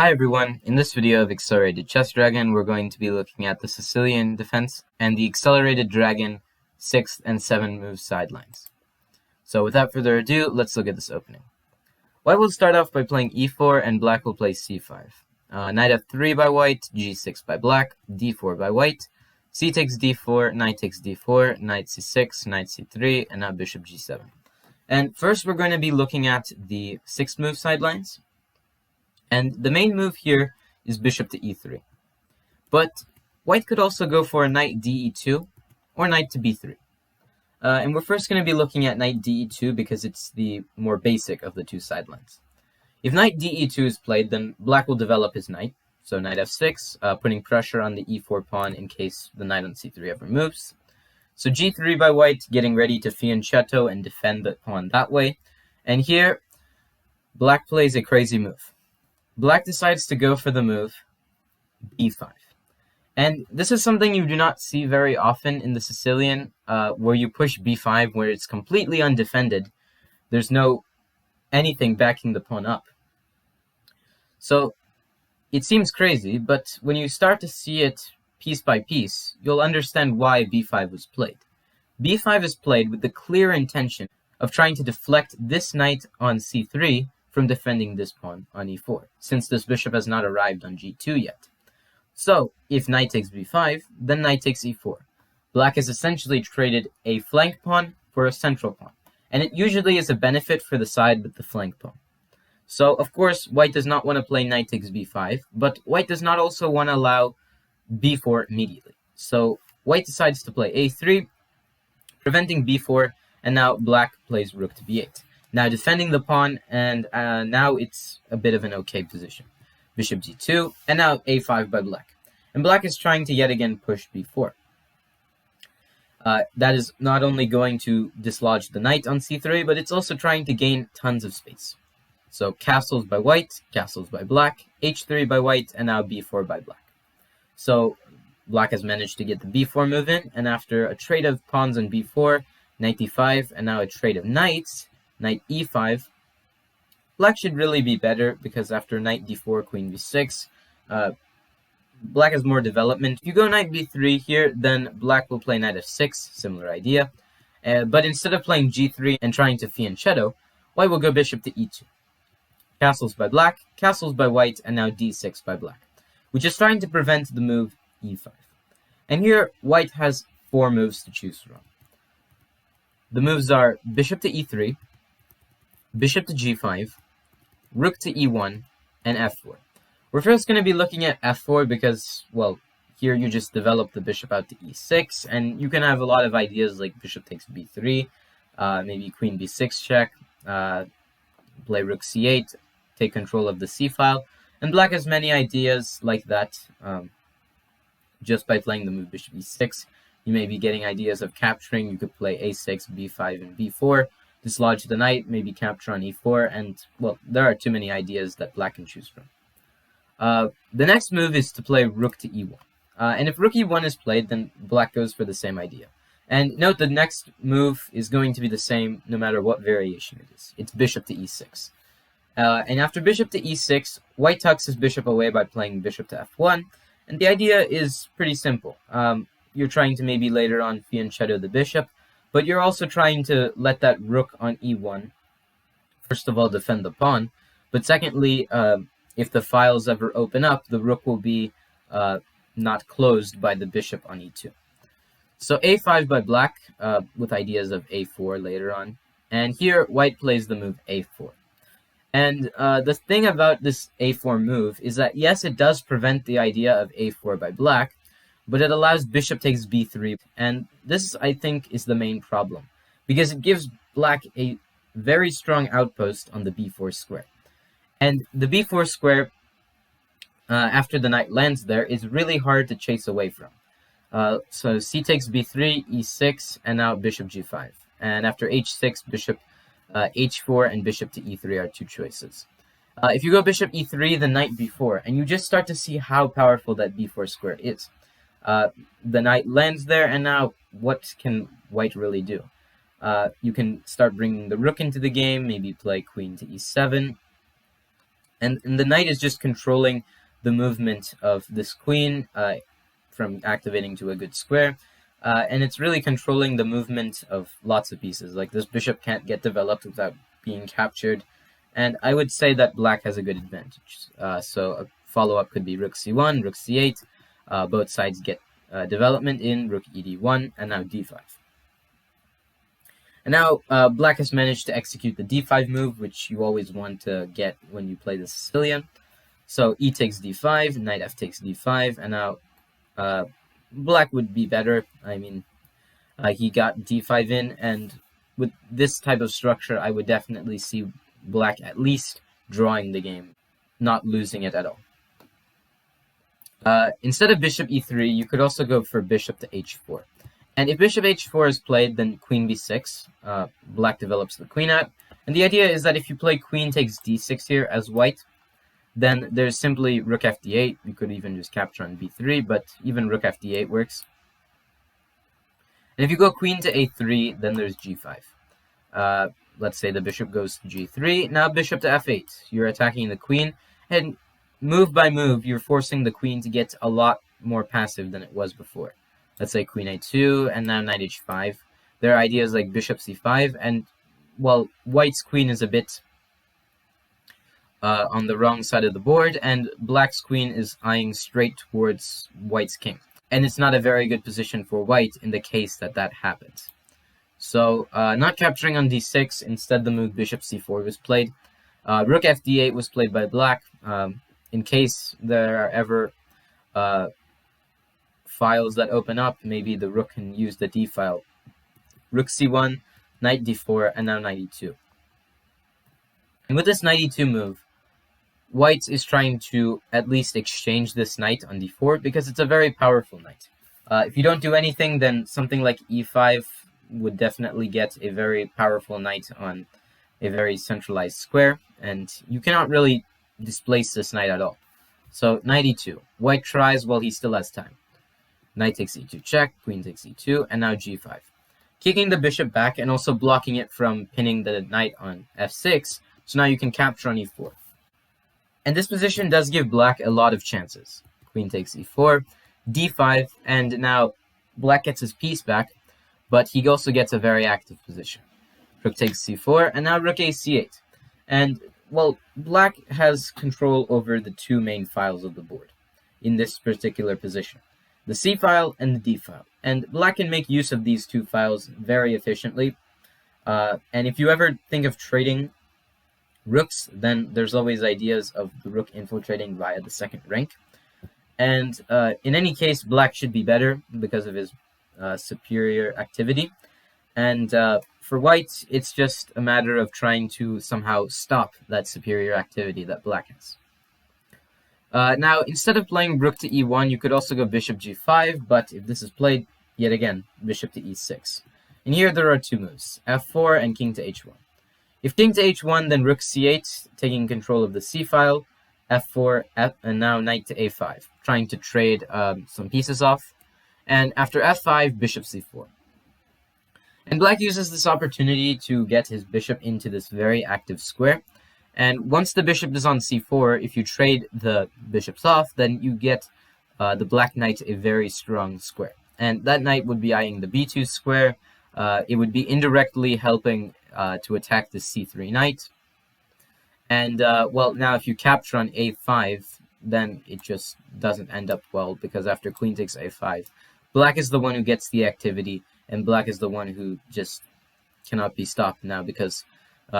Hi everyone, in this video of Accelerated Chess Dragon, we're going to be looking at the Sicilian Defense and we're going to be looking at the Sicilian Defense and the Accelerated Dragon 6th and 7th move sidelines. So without further ado, let's look at this opening. White will start off by playing e4 and black will play c5. Knight f3 by white, g6 by black, d4 by white, c takes d4, knight takes d4, knight c6, knight c3, and now bishop g7. And first we're going to be looking at the 6th move sidelines. And the main move here is bishop to e3. But white could also go for a knight de2 or knight to b3. And we're first going to be looking at knight de2 because it's the more basic of the two sidelines. If knight de2 is played, then black will develop his knight. So knight f6, putting pressure on the e4 pawn in case the knight on c3 ever moves. So g3 by white, getting ready to fianchetto and defend the pawn that way. And here, black plays a crazy move. Black decides to go for the move b5. And this is something you do not see very often in the Sicilian, where you push b5 where it's completely undefended. There's no anything backing the pawn up. So it seems crazy, but when you start to see it piece by piece, you'll understand why b5 was played. b5 is played with the clear intention of trying to deflect this knight on c3 from defending this pawn on e4, since this bishop has not arrived on g2 yet. So, if knight takes b5, then knight takes e4. Black has essentially traded a flank pawn for a central pawn, and it usually is a benefit for the side with the flank pawn. So, of course, white does not want to play knight takes b5, but white does not also want to allow b4 immediately. So, white decides to play a3, preventing b4, and now black plays rook to b8. Now defending the pawn, and now it's a bit of an okay position. Bishop g2, and now a5 by black. And black is trying to yet again push b4. That is not only going to dislodge the knight on c3, but it's also trying to gain tons of space. So castles by white, castles by black, h3 by white, and now b4 by black. So black has managed to get the b4 move in, and after a trade of pawns on b4, knight d5, and now a trade of knights, knight e5, black should really be better because after knight d4, queen b6, black has more development. If you go knight b3 here, then black will play knight f6, similar idea. But instead of playing g3 and trying to fianchetto, white will go bishop to e2. Castles by black, castles by white, and now d6 by black, which is trying to prevent the move e5. And here, white has 4 moves to choose from. The moves are bishop to e3, bishop to g5, rook to e1, and f4. We're first going to be looking at f4 because, well, here you just develop the bishop out to e6, and you can have a lot of ideas like bishop takes b3, maybe queen b6 check, play rook c8, take control of the c-file, and black has many ideas like that. Just by playing the move bishop e6, you may be getting ideas of capturing. You could play a6, b5, and b4, dislodge the knight, maybe capture on e4, and, well, there are too many ideas that black can choose from. The next move is to play rook to e1. And if rook e1 is played, then black goes for the same idea. And note the next move is going to be the same no matter what variation it is. It's bishop to e6. And after bishop to e6, white tucks his bishop away by playing bishop to f1. And the idea is pretty simple. You're trying to maybe later on fianchetto the bishop, but you're also trying to let that rook on e1, first of all, defend the pawn, but secondly, if the files ever open up, the rook will be not closed by the bishop on e2. So a5 by black, with ideas of a4 later on, and here white plays the move a4. And the thing about this a4 move is that, yes, it does prevent the idea of a4 by black, but it allows bishop takes b3, and this, I think, is the main problem, because it gives black a very strong outpost on the b4 square. And the b4 square, after the knight lands there, is really hard to chase away from. So c takes b3, e6, and now bishop g5. And after h6, bishop h4 and bishop to e3 are 2 choices. If you go bishop e3, then knight b4, and you just start to see how powerful that b4 square is. The knight lands there, and now what can white really do? You can start bringing the rook into the game, maybe play queen to e7, And the knight is just controlling the movement of this queen from activating to a good square. And it's really controlling the movement of lots of pieces. Like this bishop can't get developed without being captured. And I would say that black has a good advantage. So a follow-up could be rook c1, rook c8. Both sides get development in, rook ed1, and now d5. And now black has managed to execute the d5 move, which you always want to get when you play the Sicilian. So e takes d5, knight f takes d5, and now black would be better. I mean, he got d5 in, and with this type of structure, I would definitely see black at least drawing the game, not losing it at all. Instead of bishop e3, you could also go for bishop to h4. And if bishop h4 is played, then queen b6, black develops the queen out. And the idea is that if you play queen takes d6 here as white, then there's simply rook fd8. You could even just capture on b3, but even rook fd8 works. And if you go queen to a3, then there's g5. Let's say the bishop goes to g3. Now bishop to f8. You're attacking the queen, and move by move, you're forcing the queen to get a lot more passive than it was before. Let's say queen a2, and now knight h5. There are ideas like bishop c5, and, well, white's queen is a bit on the wrong side of the board, and black's queen is eyeing straight towards white's king. And it's not a very good position for white in the case that that happens. So, not capturing on d6, instead the move bishop c4 was played. Rook fd8 was played by black. In case there are ever files that open up, maybe the rook can use the d file. Rook c1, knight d4, and now knight e2. And with this knight e2 move, white is trying to at least exchange this knight on d4 because it's a very powerful knight. If you don't do anything, then something like e5 would definitely get a very powerful knight on a very centralized square, and you cannot really displace this knight at all. So knight e2. White tries while he still has time. Knight takes e2 check, queen takes e2, and now g5. Kicking the bishop back and also blocking it from pinning the knight on f6, so now you can capture on e4. And this position does give black a lot of chances. Queen takes e4, d5, and now black gets his piece back, but he also gets a very active position. Rook takes c4, and now rook a c8. And, well, black has control over the two main files of the board in this particular position, the c file and the d file. And black can make use of these two files very efficiently. And if you ever think of trading rooks, then there's always ideas of the rook infiltrating via the second rank. And in any case, black should be better because of his superior activity. And for white, it's just a matter of trying to somehow stop that superior activity that black has. Now, instead of playing rook to e1, you could also go bishop g5, but if this is played, yet again, bishop to e6. And here there are two moves, f4 and king to h1. If king to h1, then rook c8, taking control of the c file, f4, and now knight to a5, trying to trade some pieces off. And after f5, bishop c4. And black uses this opportunity to get his bishop into this very active square. And once the bishop is on c4, if you trade the bishops off, then you get the black knight a very strong square. And that knight would be eyeing the b2 square. It would be indirectly helping to attack the c3 knight. And, well, now if you capture on a5, then it just doesn't end up well, because after queen takes a5, black is the one who gets the activity, and black is the one who just cannot be stopped now, because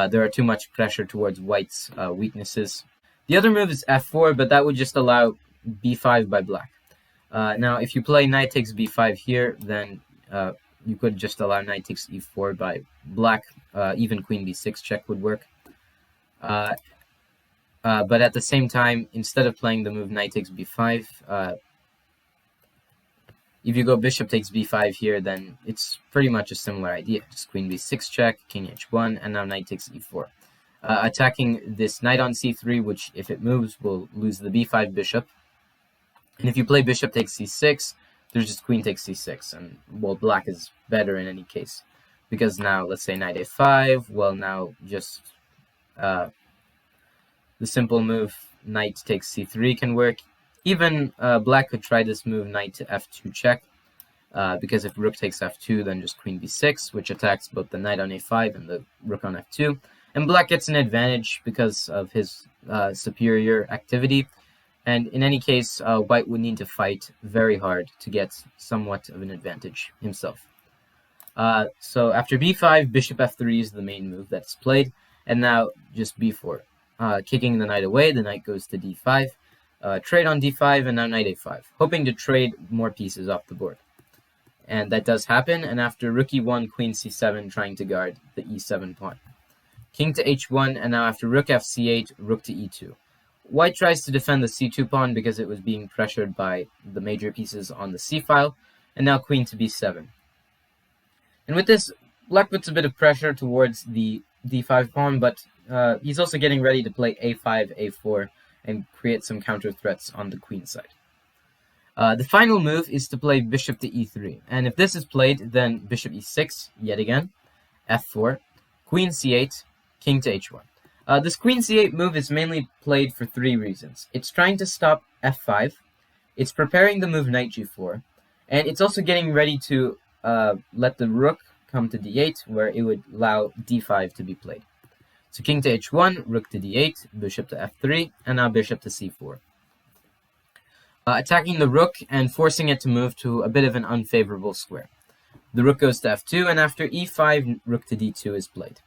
there are too much pressure towards white's weaknesses. The other move is f4, but that would just allow b5 by black. Now, if you play knight takes b5 here, then you could just allow knight takes e4 by black. Even queen b6 check would work. But at the same time, instead of playing the move knight takes b5, if you go bishop takes b5 here, then it's pretty much a similar idea. Just queen b6 check, king h1, and now knight takes e4. Attacking this knight on c3, which if it moves will lose the b5 bishop. And if you play bishop takes c6, there's just queen takes c6, and, well, black is better in any case. Because now, let's say knight a5, well, now just the simple move knight takes c3 can work. Even black could try this move knight to f2 check, because if rook takes f2, then just queen b6, which attacks both the knight on a5 and the rook on f2. And black gets an advantage because of his superior activity. And in any case, white would need to fight very hard to get somewhat of an advantage himself. So after b5, bishop f3 is the main move that's played. And now just b4. Kicking the knight away, the knight goes to d5. Trade on d5, and now knight a5. Hoping to trade more pieces off the board. And that does happen, and after rook e1, queen c7, trying to guard the e7 pawn. King to h1, and now after rook fc8, rook to e2. White tries to defend the c2 pawn because it was being pressured by the major pieces on the c-file, and now queen to b7. And with this, black puts a bit of pressure towards the d5 pawn, but he's also getting ready to play a5, a4, and create some counter threats on the queen side. The final move is to play bishop to e3, and if this is played, then bishop e6, yet again, f4, queen c8, king to h1. This queen c8 move is mainly played for three reasons. It's trying to stop f5, it's preparing the move knight g4, and it's also getting ready to let the rook come to d8, where it would allow d5 to be played. So king to h1, rook to d8, bishop to f3, and now bishop to c4. Attacking the rook and forcing it to move to a bit of an unfavorable square. The rook goes to f2, and after e5, rook to d2 is played.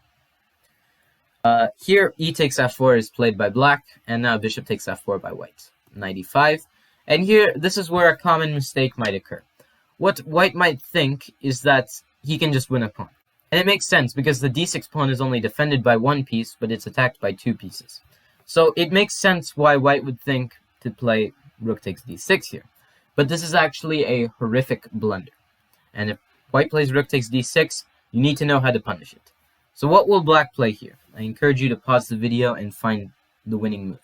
Here, e takes f4 is played by black, and now bishop takes f4 by white. Knight e5, and here, this is where a common mistake might occur. What white might think is that he can just win a pawn. And it makes sense, because the d6 pawn is only defended by one piece, but it's attacked by two pieces. So it makes sense why white would think to play rook takes d6 here. But this is actually a horrific blunder. And if white plays rook takes d6, you need to know how to punish it. So what will black play here? I encourage you to pause the video and find the winning move.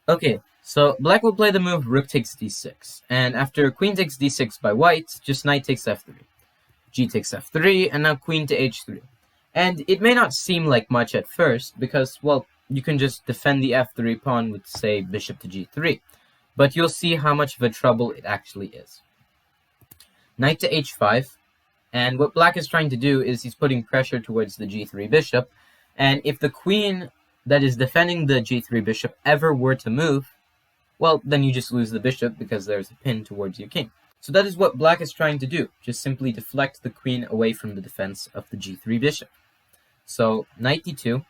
Okay, so black will play the move rook takes d6. And after queen takes d6 by white, just knight takes f3. G takes f3, and now queen to h3. And it may not seem like much at first, because, well, you can just defend the f3 pawn with, say, bishop to g3. But you'll see how much of a trouble it actually is. Knight to h5, and what black is trying to do is he's putting pressure towards the g3 bishop, and if the queen that is defending the g3 bishop ever were to move, well, then you just lose the bishop because there's a pin towards your king. So that is what black is trying to do, just simply deflect the queen away from the defense of the g3 bishop. So knight d2,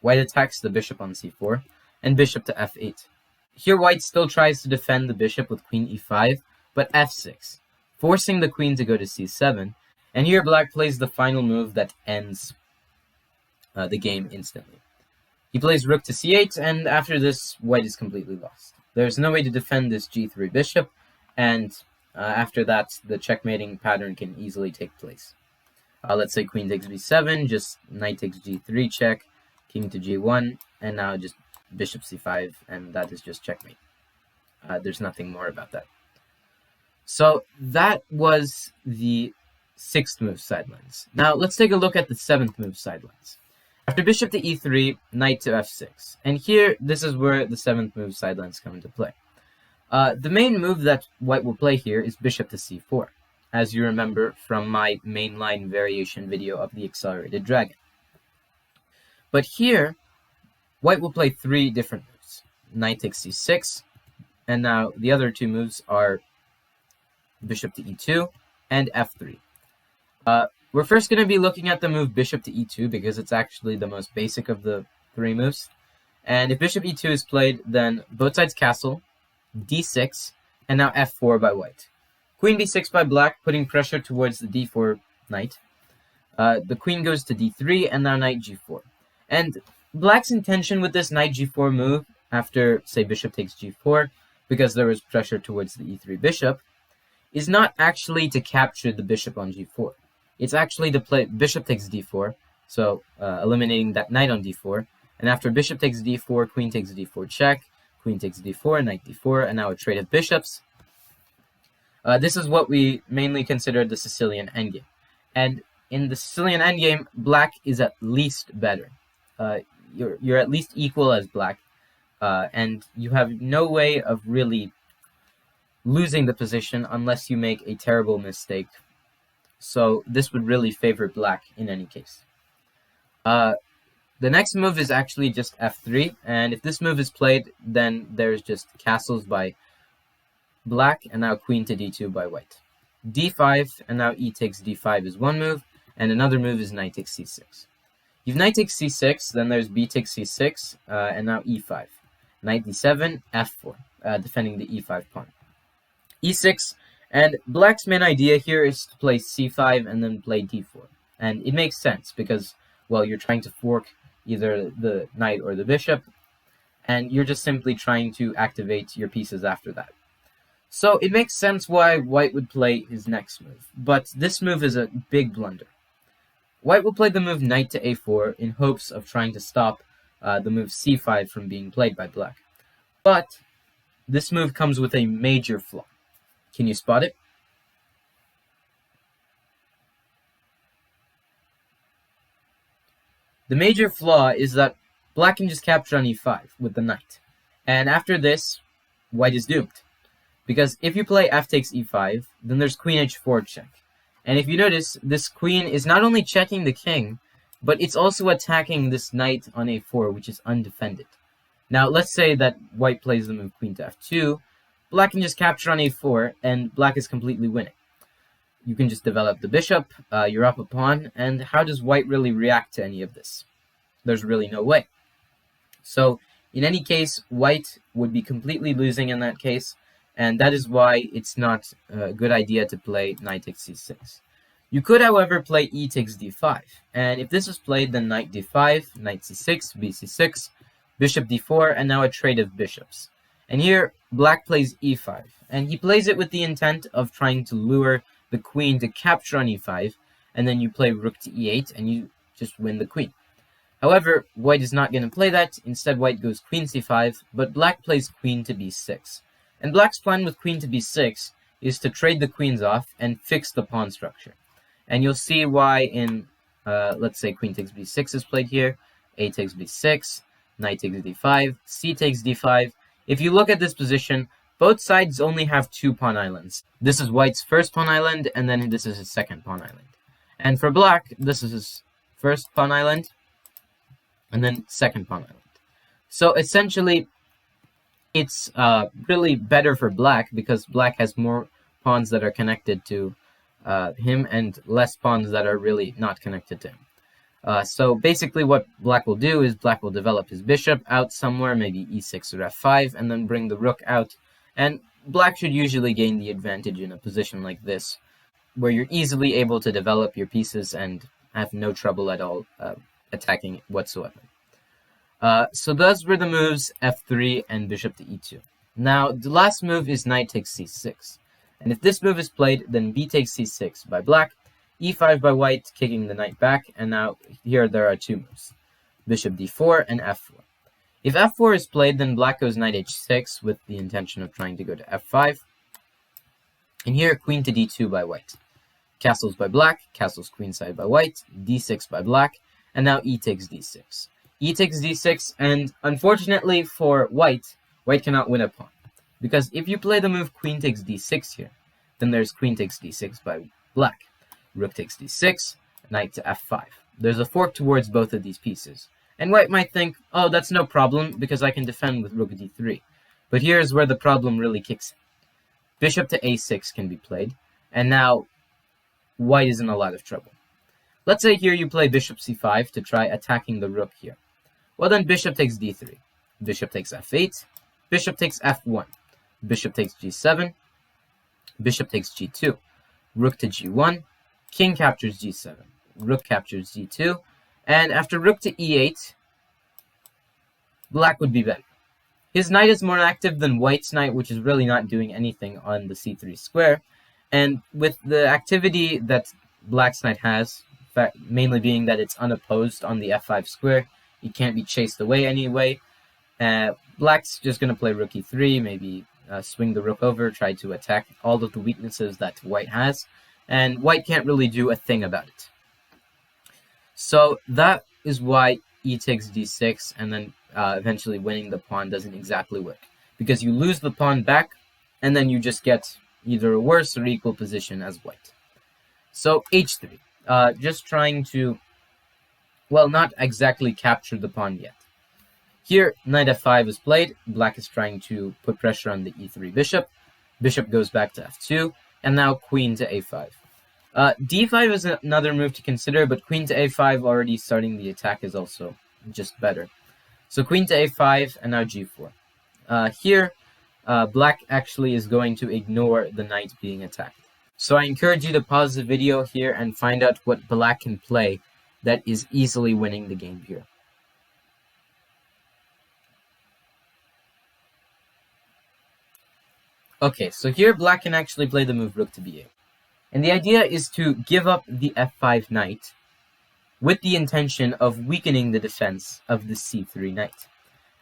white attacks the bishop on c4, and bishop to f8. Here white still tries to defend the bishop with queen e5, but f6, forcing the queen to go to c7, and here black plays the final move that ends the game instantly. He plays rook to c8, and after this, white is completely lost. There's no way to defend this g3 bishop, and after that, the checkmating pattern can easily take place. Let's say queen takes b7, just knight takes g3 check, king to g1, and now just bishop c5, and that is just checkmate. There's nothing more about that. So that was the 6th move, Sidelines. Now let's take a look at the 7th move, Sidelines. After bishop to e3, knight to f6. And here, this is where the 7th move, Sidelines, come into play. The main move that white will play here is bishop to c4, as you remember from my mainline variation video of the accelerated dragon. But here, white will play 3 different moves. Knight takes c6, and now the other 2 moves are bishop to e2 and f3. We're first going to be looking at the move bishop to e2 because it's actually the most basic of the 3 moves. And if bishop e2 is played, then both sides castle, d6, and now f4 by white. Queen b6 by black, putting pressure towards the d4 knight. The queen goes to d3, and now knight g4. And black's intention with this knight g4 move, after, say, bishop takes g4, because there was pressure towards the e3 bishop, is not actually to capture the bishop on g4. It's actually to play bishop takes d4, so eliminating that knight on d4. And after bishop takes d4, queen takes d4 check, queen takes d4, knight d4, and now a trade of bishops. This is what we mainly consider the Sicilian endgame. And in the Sicilian endgame, black is at least better. You're at least equal as black, and you have no way of really losing the position unless you make a terrible mistake. So this would really favor black in any case. The next move is actually just f3, and if this move is played, then there's just castles by black, and now queen to d2 by white. d5, and now e takes d5 is one move, and another move is knight takes c6. You've knight takes c6, then there's b takes c6, and now e5. Knight d7, f4, defending the e5 pawn. e6, and black's main idea here is to play c5 and then play d4. And it makes sense because, well, you're trying to fork either the knight or the bishop, and you're just simply trying to activate your pieces after that. So it makes sense why white would play his next move, but this move is a big blunder. White will play the move knight to a4 in hopes of trying to stop the move c5 from being played by black. But this move comes with a major flaw. Can you spot it? The major flaw is that black can just capture on e5 with the knight. And after this, white is doomed. Because if you play f takes e5, then there's queen h4 check. And if you notice, this queen is not only checking the king, but it's also attacking this knight on a4, which is undefended. Now, let's say that white plays the move queen to f2, black can just capture on a4, and black is completely winning. You can just develop the bishop, you're up a pawn, and how does white really react to any of this? There's really no way. So, in any case, white would be completely losing in that case, and that is why it's not a good idea to play knight takes c6. You could, however, play e takes d5, and if this is played, then knight d5, knight c6, bc6, bishop d4, and now a trade of bishops. And here, black plays e5, and he plays it with the intent of trying to lure the queen to capture on e5, and then you play rook to e8, and you just win the queen. However, white is not going to play that. Instead, white goes queen c5, but black plays queen to b6. And black's plan with queen to b6 is to trade the queens off and fix the pawn structure. And you'll see why in, let's say queen takes b6 is played here, a takes b6, knight takes d5, c takes d5. If you look at this position, both sides only have two pawn islands. This is white's first pawn island, and then this is his second pawn island. And for black, this is his first pawn island, and then second pawn island. So essentially, it's really better for black because black has more pawns that are connected to him and less pawns that are really not connected to him. So basically what black will do is black will develop his bishop out somewhere, maybe e6 or f5, and then bring the rook out. And black should usually gain the advantage in a position like this, where you're easily able to develop your pieces and have no trouble at all attacking whatsoever. So those were the moves f3 and bishop to e2. Now, the last move is knight takes c6. And if this move is played, then b takes c6 by black, e5 by white, kicking the knight back, and now here there are two moves, bishop d4 and f4. If f4 is played, then black goes knight h6 with the intention of trying to go to f5. And here, queen to d2 by white. Castles by black, castles queenside by white, d6 by black, and now e takes d6. E takes d6, and unfortunately for white, white cannot win a pawn. Because if you play the move queen takes d6 here, then there's queen takes d6 by black. Rook takes d6, knight to f5. There's a fork towards both of these pieces. And white might think, oh, that's no problem, because I can defend with rook d3. But here's where the problem really kicks in. Bishop to a6 can be played, and now white is in a lot of trouble. Let's say here you play bishop c5 to try attacking the rook here. Well, then bishop takes d3, bishop takes f8, bishop takes f1, bishop takes g7, bishop takes g2, rook to g1, king captures g7, rook captures g2, and after rook to e8, black would be better. His knight is more active than white's knight, which is really not doing anything on the c3 square, and with the activity that black's knight has, mainly being that it's unopposed on the f5 square, it can't be chased away anyway. Black's just going to play rook e3, maybe swing the rook over, try to attack all of the weaknesses that white has. and white can't really do a thing about it. So that is why e takes d6, and then eventually winning the pawn doesn't exactly work, because you lose the pawn back, and then you just get either a worse or equal position as white. So h3, just trying to, well, not exactly capture the pawn yet. Here, knight f5 is played. Black is trying to put pressure on the e3 bishop. Bishop goes back to f2, and now queen to a5. d5 is another move to consider, but queen to a5 already starting the attack is also just better. So queen to a5, and now g4. Here, black actually is going to ignore the knight being attacked. So I encourage you to pause the video here and find out what black can play that is easily winning the game here. Okay, so here black can actually play the move rook to b8. And the idea is to give up the f5 knight with the intention of weakening the defense of the c3 knight.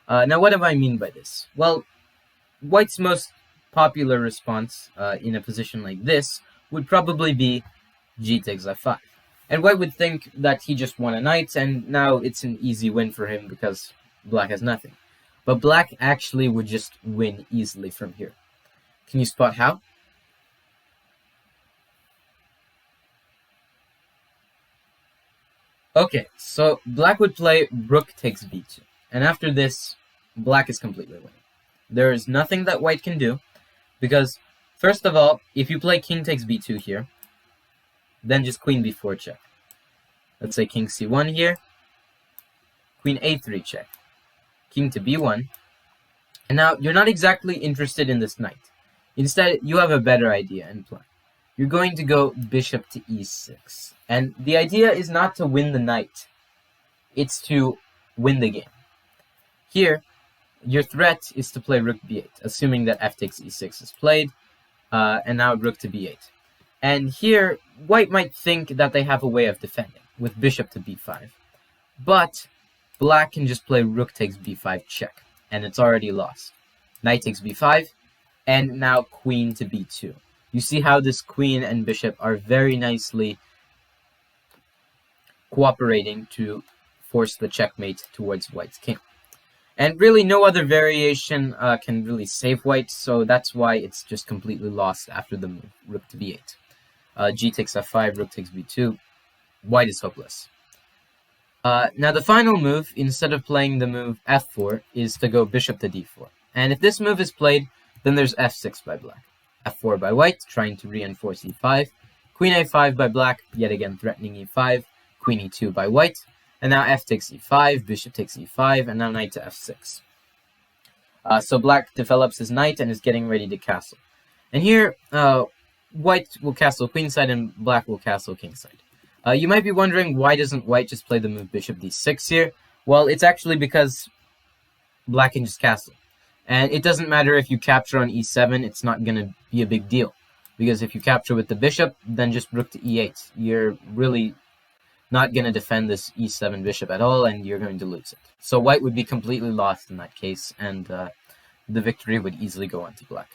Now, what do I mean by this? Well, white's most popular response in a position like this would probably be g takes f5. And white would think that he just won a knight, and now it's an easy win for him because black has nothing. But black actually would just win easily from here. Can you spot how? Okay, so black would play rook takes b2. And after this, black is completely winning. There is nothing that white can do, because, first of all, if you play king takes b2 here, then just queen b4 check. Let's say king c1 here, queen a3 check, king to b1. And now, you're not exactly interested in this knight. Instead, you have a better idea and plan. You're going to go bishop to e6. And the idea is not to win the knight. It's to win the game. Here, your threat is to play rook b8, assuming that f takes e6 is played, and now rook to b8. And here, white might think that they have a way of defending, with bishop to b5. But black can just play rook takes b5 check, and it's already lost. Knight takes b5, and now queen to b2. You see how this queen and bishop are very nicely cooperating to force the checkmate towards white's king. And really no other variation can really save white, so that's why it's just completely lost after the move, rook to b8. G takes f5, rook takes b2. White is hopeless. Now the final move, instead of playing the move f4, is to go bishop to d4. And if this move is played, then there's f6 by black. f4 by white, trying to reinforce e5. Queen a5 by black, yet again threatening e5. Queen e2 by white. And now f takes e5, bishop takes e5, and now knight to f6. So black develops his knight and is getting ready to castle. And here, white will castle queenside and black will castle kingside. You might be wondering, why doesn't white just play the move bishop d6 here? Well, it's actually because black can just castle. And it doesn't matter if you capture on e7, it's not going to be a big deal. Because if you capture with the bishop, then just rook to e8. You're really not going to defend this e7 bishop at all, and you're going to lose it. So white would be completely lost in that case, and the victory would easily go on to black.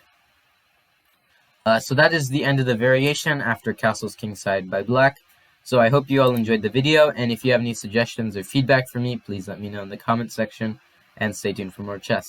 So that is the end of the variation after castles kingside by black. So I hope you all enjoyed the video, and if you have any suggestions or feedback for me, please let me know in the comment section, and stay tuned for more chess.